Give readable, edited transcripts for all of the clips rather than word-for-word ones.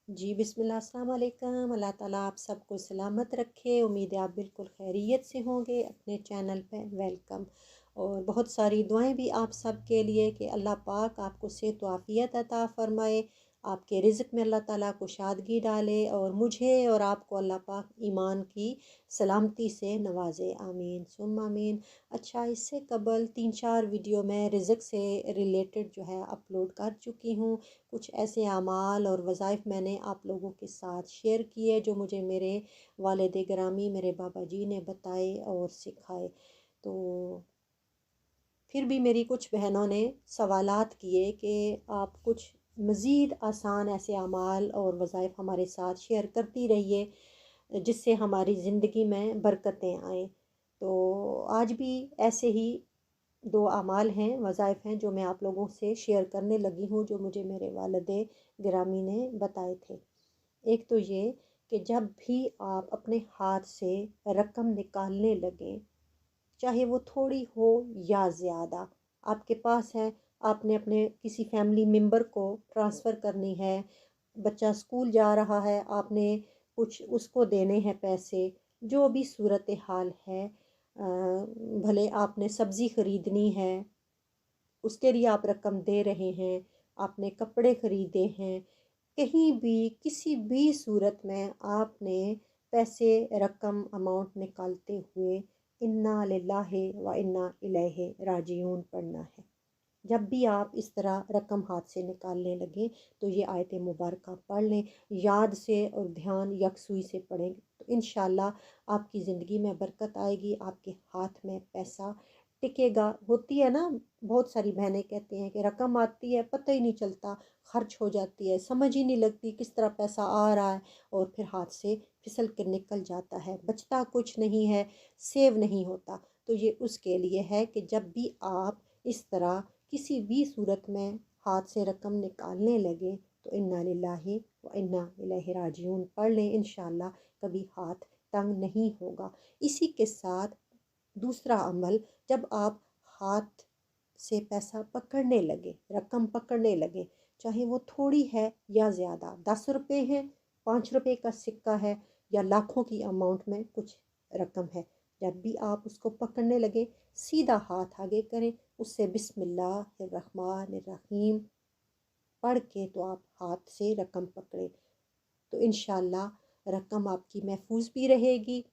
जी बिस्मिल्लाह, अस्सलाम वालेकुम। अल्लाह ताला आप सबको सलामत रखे। उम्मीद है आप बिल्कुल खैरियत से होंगे। अपने चैनल पे वेलकम। और बहुत सारी दुआएं भी आप सब के लिए कि अल्लाह पाक आपको सेहत व आफ़ियत अता फ़रमाए, आपके रिज़्क़ में अल्लाह ताला कुशादगी डाले और मुझे और आपको अल्लाह पाक ईमान की सलामती से नवाजे। आमीन सुम्मा आमीन। अच्छा, इससे कबल 3-4 वीडियो मैं रिज़्क़ से रिलेटेड जो है अपलोड कर चुकी हूँ। कुछ ऐसे अमाल और वज़ाइफ मैंने आप लोगों के साथ शेयर किए जो मुझे मेरे वालिद गिरामी मेरे बाबा जी ने बताए और सिखाए। तो फिर भी मेरी कुछ बहनों ने सवालात किए कि आप कुछ मज़ीद आसान ऐसे अमाल और वज़ाइफ हमारे साथ शेयर करती रहिए जिससे हमारी ज़िंदगी में बरकतें आएँ। तो आज भी ऐसे ही दो अमाल हैं, वज़ाइफ हैं जो मैं आप लोगों से शेयर करने लगी हूँ, जो मुझे मेरे वालिद गिरामी ने बताए थे। एक तो ये कि जब भी आप अपने हाथ से रकम निकालने लगें, चाहे वो थोड़ी हो या ज़्यादा, आपके पास है, आपने अपने किसी फैमिली मेम्बर को ट्रांसफ़र करनी है, बच्चा स्कूल जा रहा है, आपने कुछ उसको देने हैं पैसे, जो भी सूरत हाल है, भले आपने सब्ज़ी ख़रीदनी है, उसके लिए आप रकम दे रहे हैं, आपने कपड़े ख़रीदे हैं, कहीं भी किसी भी सूरत में आपने पैसे रकम अमाउंट निकालते हुए इन्ना लिल्लाहि व इन्ना इलैहि राजिऊन पढ़ना है। जब भी आप इस तरह रकम हाथ से निकालने लगें तो ये आयत मुबारक पढ़ लें, याद से और ध्यान यकसुई से पढ़ें तो इंशाल्लाह आपकी ज़िंदगी में बरकत आएगी, आपके हाथ में पैसा टिकेगा। होती है ना, बहुत सारी बहनें कहती हैं कि रकम आती है पता ही नहीं चलता, खर्च हो जाती है, समझ ही नहीं लगती किस तरह पैसा आ रहा है और फिर हाथ से फिसल कर निकल जाता है, बचता कुछ नहीं है, सेव नहीं होता। तो ये उसके लिए है कि जब भी आप इस तरह किसी भी सूरत में हाथ से रकम निकालने लगे तो इन्ना लिल्लाहि व इन्ना इलैहि राजिऊन पढ़ लें, इंशाल्लाह कभी हाथ तंग नहीं होगा। इसी के साथ दूसरा अमल, जब आप हाथ से पैसा पकड़ने लगे, रकम पकड़ने लगे, चाहे वो थोड़ी है या ज़्यादा, 10 रुपये है, 5 रुपये का सिक्का है या लाखों की अमाउंट में कुछ रकम है, जब भी आप उसको पकड़ने लगे सीधा हाथ आगे करें, उससे बिस्मिल्लाहिर्रहमानिर्रहीम पढ़ के तो आप हाथ से रकम पकड़ें तो इंशाल्लाह रकम आपकी महफूज भी रहेगी,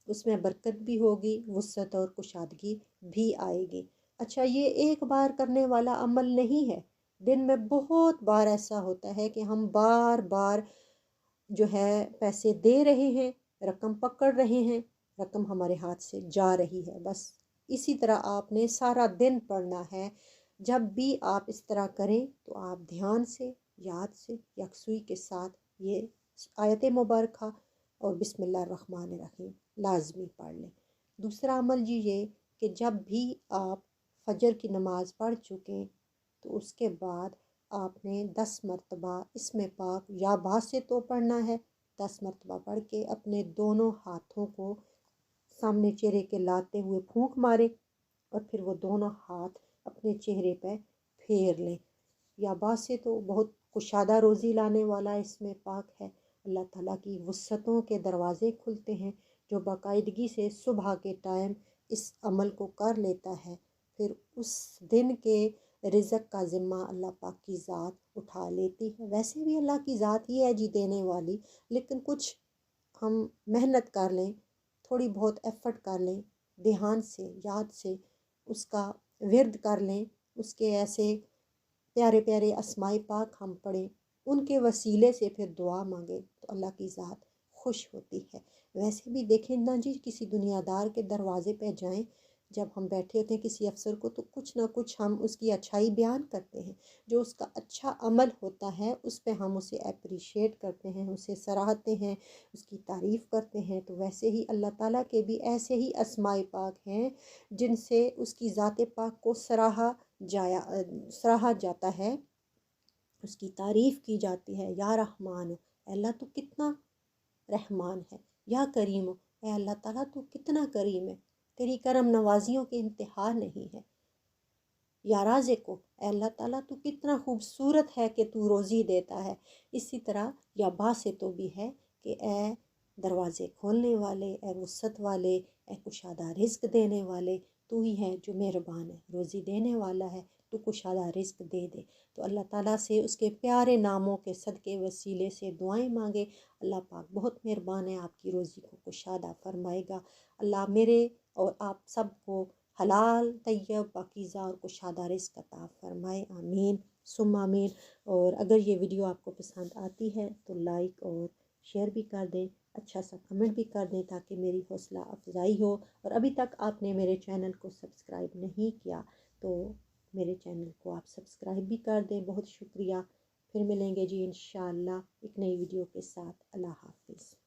उसमें बरकत भी होगी, वुसअत और कुशादगी भी आएगी। अच्छा, ये एक बार करने वाला अमल नहीं है, दिन में बहुत बार ऐसा होता है कि हम बार बार जो है पैसे दे रहे हैं, रकम पकड़ रहे हैं, रकम हमारे हाथ से जा रही है। बस इसी तरह आपने सारा दिन पढ़ना है। जब भी आप इस तरह करें तो आप ध्यान से, याद से, यकसुई के साथ ये आयत मुबारक और बिस्मिल्लाहिर्रहमानिर्रहीम लाजमी पढ़ लें। दूसरा अमल जी ये कि जब भी आप फजर की नमाज़ पढ़ चुकें तो उसके बाद आपने 10 मरतबा इसमें पाक या बा से तो पढ़ना है, 10 मरतबा पढ़ के अपने दोनों हाथों को सामने चेहरे के लाते हुए फूंक मारे और फिर वो दोनों हाथ अपने चेहरे पे फेर लें। या बा से तो बहुत कुशादा रोज़ी लाने वाला इसमें पाक है, अल्लाह ताला की वुसअतों के दरवाज़े खुलते हैं। जो बाकायदगी से सुबह के टाइम इस अमल को कर लेता है फिर उस दिन के रिज़्क़ का ज़िम्मा अल्लाह पाक की ज़ात उठा लेती है। वैसे भी अल्लाह की ज़ात ही है जी देने वाली, लेकिन कुछ हम मेहनत कर लें, थोड़ी बहुत एफ़र्ट कर लें, ध्यान से, याद से उसका विर्द कर लें, उसके ऐसे प्यारे प्यारे अस्माए पाक हम पढ़ें, उनके वसीले से फिर दुआ मांगे तो अल्लाह की ज़ात खुश होती है। वैसे भी देखें ना जी, किसी दुनियादार के दरवाज़े पे जाएं, जब हम बैठे होते हैं किसी अफसर को तो कुछ ना कुछ हम उसकी अच्छाई बयान करते हैं, जो उसका अच्छा अमल होता है उस पे हम उसे अप्रिशिएट करते हैं, उसे सराहते हैं, उसकी तारीफ़ करते हैं। तो वैसे ही अल्लाह ताला के भी ऐसे ही अस्माए पाक हैं जिनसे उसकी ज़ात पाक को सराहा जाता है, उसकी तारीफ़ की जाती है। या रहमान, अल्लाह तो कितना रहमान है, या करीम, ए अल्लाह ताला तो कितना करीम है, तेरी करम नवाजियों के इंतहा नहीं है। یا رازق اے اللہ تعالیٰ تو کتنا خوبصورت ہے کہ تو روزی دیتا ہے، اسی طرح یا باسط بھی ہے کہ اے دروازے کھولنے والے، اے وسعت والے، اے کشادہ رزق دینے والے، تو ہی ہے جو مہربان ہے، روزی دینے والا ہے، تو کشادہ رزق دے دے۔ تو اللہ تعالیٰ سے اس کے پیارے ناموں کے صدقے وسیلے سے دعائیں مانگے، اللہ پاک بہت مہربان ہے، آپ کی روزی کو کشادہ فرمائے گا۔ اللہ میرے اور آپ سب کو حلال طیب پاکیزہ اور کشادہ رزق عطا فرمائے، آمین ثم آمین۔ اور اگر یہ ویڈیو آپ کو پسند آتی ہے تو لائک اور شیئر بھی کر دیں، اچھا سا کمنٹ بھی کر دیں تاکہ میری حوصلہ افزائی ہو، اور ابھی تک آپ نے میرے چینل کو سبسکرائب نہیں کیا تو میرے چینل کو آپ سبسکرائب بھی کر دیں، بہت شکریہ۔ پھر ملیں گے جی انشاءاللہ ایک نئی ویڈیو کے ساتھ، اللہ حافظ۔